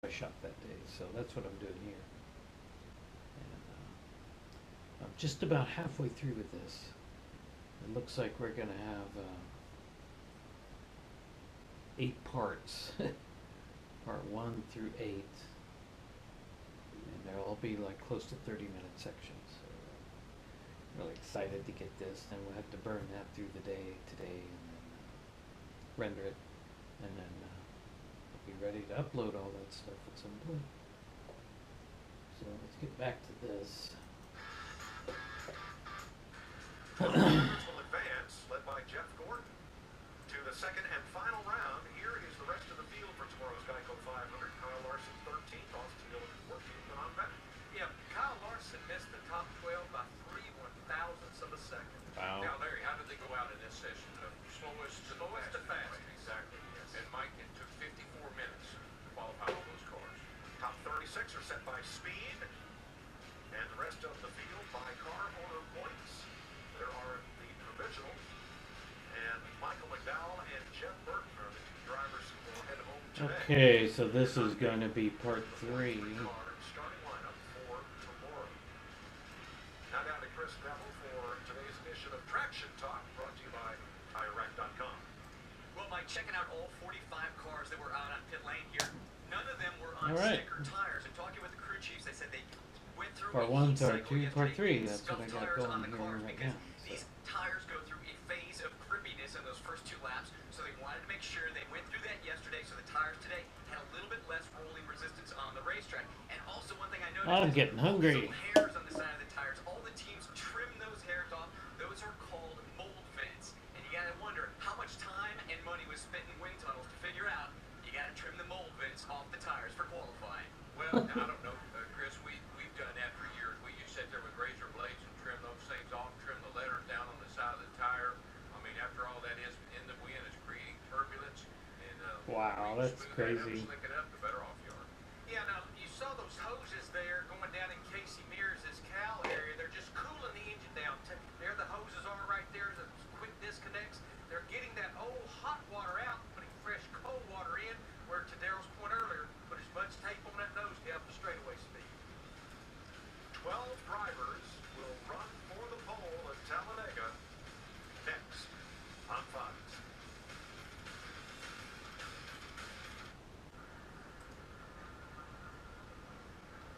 I shot that day, so that's what I'm doing here. And I'm just about halfway through with this. It looks like we're gonna have 8 parts, part 1 through 8, and they'll all be like close to 30-minute sections. So really excited to get this. Then we'll have to burn that through the day today, and then render it, and then be ready to upload all that stuff at some point. So let's get back to this. Will advance, led by Jeff Gordon. To the second and final round, here is the rest of the field for tomorrow's Geico 500. Kyle Larson 13th, Austin Dillon 14th, and on back. Yeah, Kyle Larson missed the top 12 by 3/1000ths of a second. Wow. Now, Larry, how did they go out in this session? Slowest to fastest. Exactly, yes. And Mike, it took 54 minutes to qualify all those cars. Top 36 are set by speed, and the rest of the field by car owner points. There are the provisionals, and Michael McDowell and Jeff Burton are the two drivers who will head home today. Okay, so this is going to be part 3. Starting lineup for tomorrow. Now down to Chris Neville for today's edition of Traction Talk, brought to you by TireRack.com. Well, Mike, checking out all 45 cars that were out on pit lane here, none of them were on All right. sticker tires. And talking with the crew chiefs, they said they went through Part a 1, heat part cycle 2, part yesterday, 3. That's what I scuffed got tires on going the here cars right because now. So. these tires go through a phase of grippiness in those first 2 laps. So they wanted to make sure they went through that yesterday, so the tires today had a little bit less rolling resistance on the racetrack. And also one thing I noticed I'm is getting hungry. some hairs on the side of the tires. All the teams trim those hairs off. Those are called mold vents. And you gotta wonder how much time and money was spent in wind tunnels to figure out you gotta trim the mold vents off the tires for qualifying. Well, I don't know, Chris, we've done that for years. We used to sit there with razor blades and trim those things off, trim the letters down on the side of the tire. I mean, after all that is in the wind, it's creating turbulence. And Wow, the that's smoother that up, crazy. slick it up, the better off you are. Yeah, now you saw those hoses there going down in Casey Mears' Cal area. They're just cooling the engine down. There the hoses are right there, the quick disconnects. They're getting that old hot water out, putting fresh cold water in, where to Daryl's point earlier, put as much tape on that nose to help the straightaway speed. 12 drivers will run for the pole at Talladega next on Fox.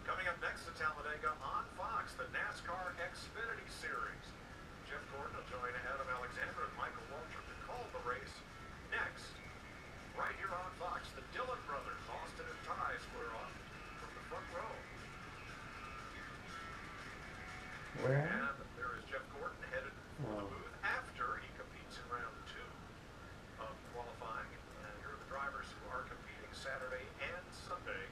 Coming up next at Talladega on Fox, the NASCAR Xfinity Series. Jeff Gordon will join Adam Alexander and Michael Waltrip to call the race next. Right here on Fox, the Dillon brothers, Austin and Ty, square off from the front row. Where? And there is Jeff Gordon headed for the Oh. booth after he competes in round 2 of qualifying. And here are the drivers who are competing Saturday and Sunday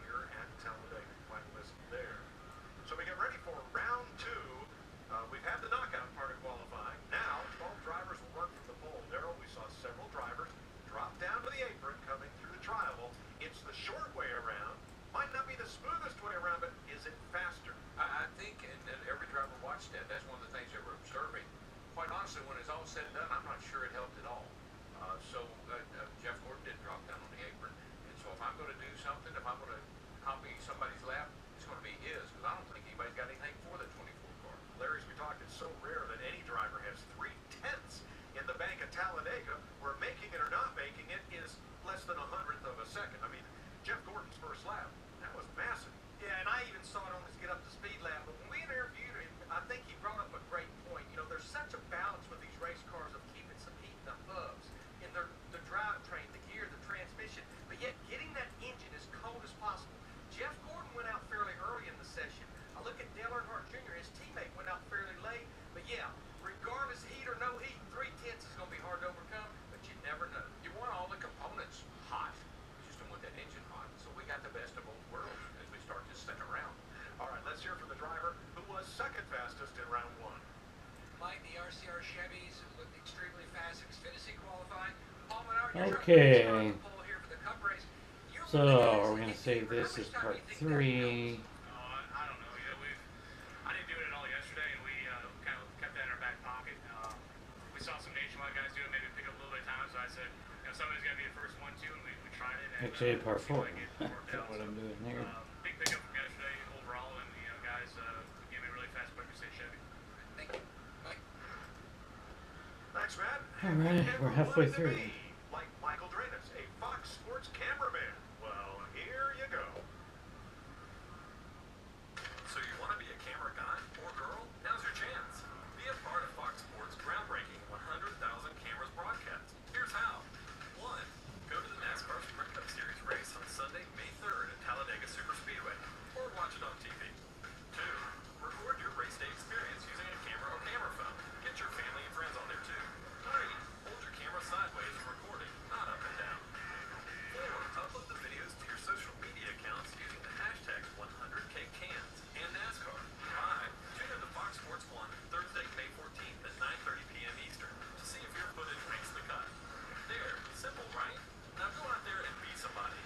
here at Talladega. Finalists there. So we get ready for round 2. We've had the knockout part of qualifying. Now 12 drivers will run from the pole. Darrell, we saw several drivers drop down to the apron coming through the trial. It's the short way around. Might not be the smoothest way around, but is it faster? I think, and every driver watched that. That's one of the things they were observing. Quite honestly, when it's all said and done, I'm not sure it helped at all. Jeff Gordon didn't drop down on the apron. And so if I'm going to do something, if I'm going to copy somebody's lap, it's going to be his. Because I don't think anybody's got anything for the 24 car. Larry, as we talked, it's so rare that any driver has 3/10 in the bank at Talladega, where making it or not making it is less than 100th of a second. I mean, Jeff Gordon's first lap, that was massive. Yeah, and I even saw it on his get up to speed lap. But when we interviewed him, I think he brought up a great point. You know, there's such a balance with these race cars of keeping some heat in the hubs, in the drivetrain, the gear, the transmission, but yet getting that engine as cold as possible. Jeff Gordon went out fairly early in the session. I look at Dale Earnhardt Jr., his teammate went out fairly late. But yeah, regardless heat or no heat, 3/10 is going to be hard to overcome, but you never know. You want all the components hot. You just don't want that engine hot. So we got the best of both worlds as we start this second round. All right, let's hear from the driver who was second fastest in round 1. Mike, the RCR Chevys looked extremely fast in Xfinity qualifying. Paul Menard, you're Okay. trying to start the pole here for the Cup race. You're So one of the guys we're that gonna can say do it. this How is much time part do you think that 3. helps? I don't know. I didn't do it at all yesterday, and we kind of kept that in our back pocket. We saw some nationwide guys do it, maybe pick up a little bit of time, so I said, somebody's got to be the first one too, and we tried it. Actually, par see if four. I can get worked out. What I'm doing there. Big pickup from yesterday overall, and guys gave me a really fast bucket say Chevy. Thank you. Bye. Thanks, Matt. All right, And we're halfway wanted to through. be like Michael Dranis, a Fox Sports cameraman. Well, here you go. So you want to be a camera guy or girl? Now's your chance. Be a part of Fox Sports' groundbreaking 100,000 cameras broadcast. Here's how. 1. Go to the NASCAR Sprint Cup Series race on Sunday, May 3rd at Talladega Superspeedway, or watch it on TV. 2. Record your race day experience using a camera or camera phone. Get your family and friends on there too. 3. Hold your camera sideways when recording, not up and down. 4. Upload the videos to your social media accounts using the hashtags 100KCams and NASCAR. 5. Tune into Fox Sports 1 Thursday, May 14th at 9:30 p.m. Eastern to see if your footage makes the cut. There. Simple, right? Now go out there and be somebody.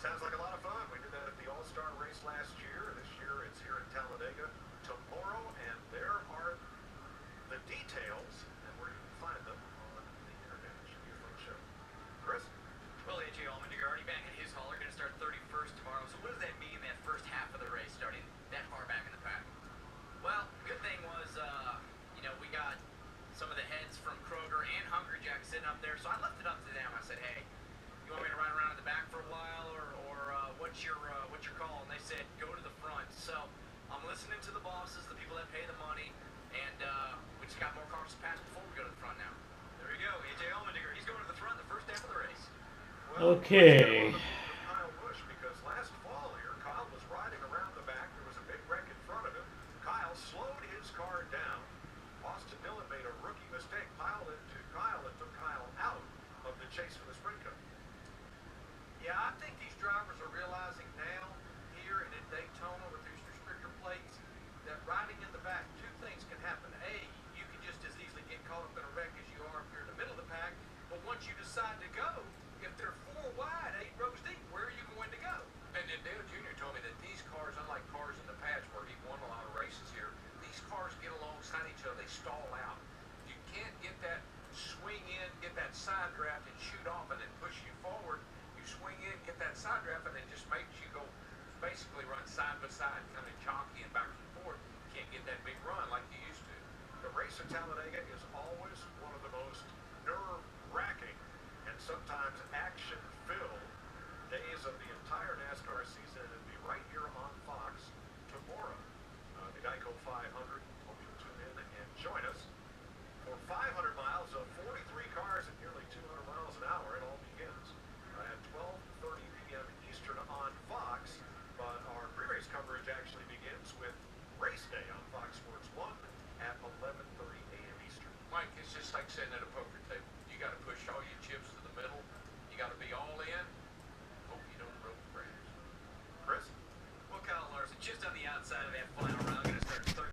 Sounds like a lot of fun. We did that at the All-Star race last year. This year it's here in Talladega tomorrow, and there are the details and where you can find them on the internet. It should be a fun show. Chris? Well, AJ Allmendinger already back at his hauler, going to start 31st tomorrow. So what does that mean, that first half of the race, starting that far back in the pack? Well, good thing was, we got some of the heads from Kroger and Hungry Jack sitting up there. So I left it up to them. I said, hey, you want me to ride around in the back for a while, or what's your call? And they said, go to the front. So I'm listening to the bosses, the people that pay the money, and we just got more cars to pass before we go to the front now. There you go, AJ Allmendinger. He's going to the front the first half of the race. Well, Okay. let's get on the Kyle Busch, because last fall here, Kyle was riding around the back. There was a big wreck in front of him. Kyle slowed his car down. Austin Dillon made a rookie mistake, piled into Kyle, and took Kyle out of the chase for the Sprint Cup. Yeah, I think these drivers are realizing now, here and in Daytona with these restrictor plates, that riding in the back, two things can happen. A, you can just as easily get caught up in a wreck as you are if you're in the middle of the pack. But once you decide to go, if they're 4 wide, 8 rows deep, where are you going to go? And then Dale Jr. told me that these cars, unlike cars in the past where he won a lot of races here, these cars get alongside each other, they stall out. You can't get that swing in, get that side draft and shoot off and then push you forward. You swing in, get that side draft, and it just makes you go, basically run side by side, kind of jockey and back and forth. Can't get that big run like you used to. The race at Talladega is always one of the most nerve-wracking and sometimes action-filled days of the entire NASCAR season, and be right here on Fox tomorrow. The Geico 500. Hope you'll tune in and join us for 500 miles of 43 cars at nearly 200 miles an hour. It all begins at 12:30 p.m. Eastern on Fox, but our pre-race coverage actually begins with race day on Fox Sports 1 at 11:30 a.m. Eastern. Mike, it's just like sitting at a poker table. You got to push all your chips to the middle. You got to be all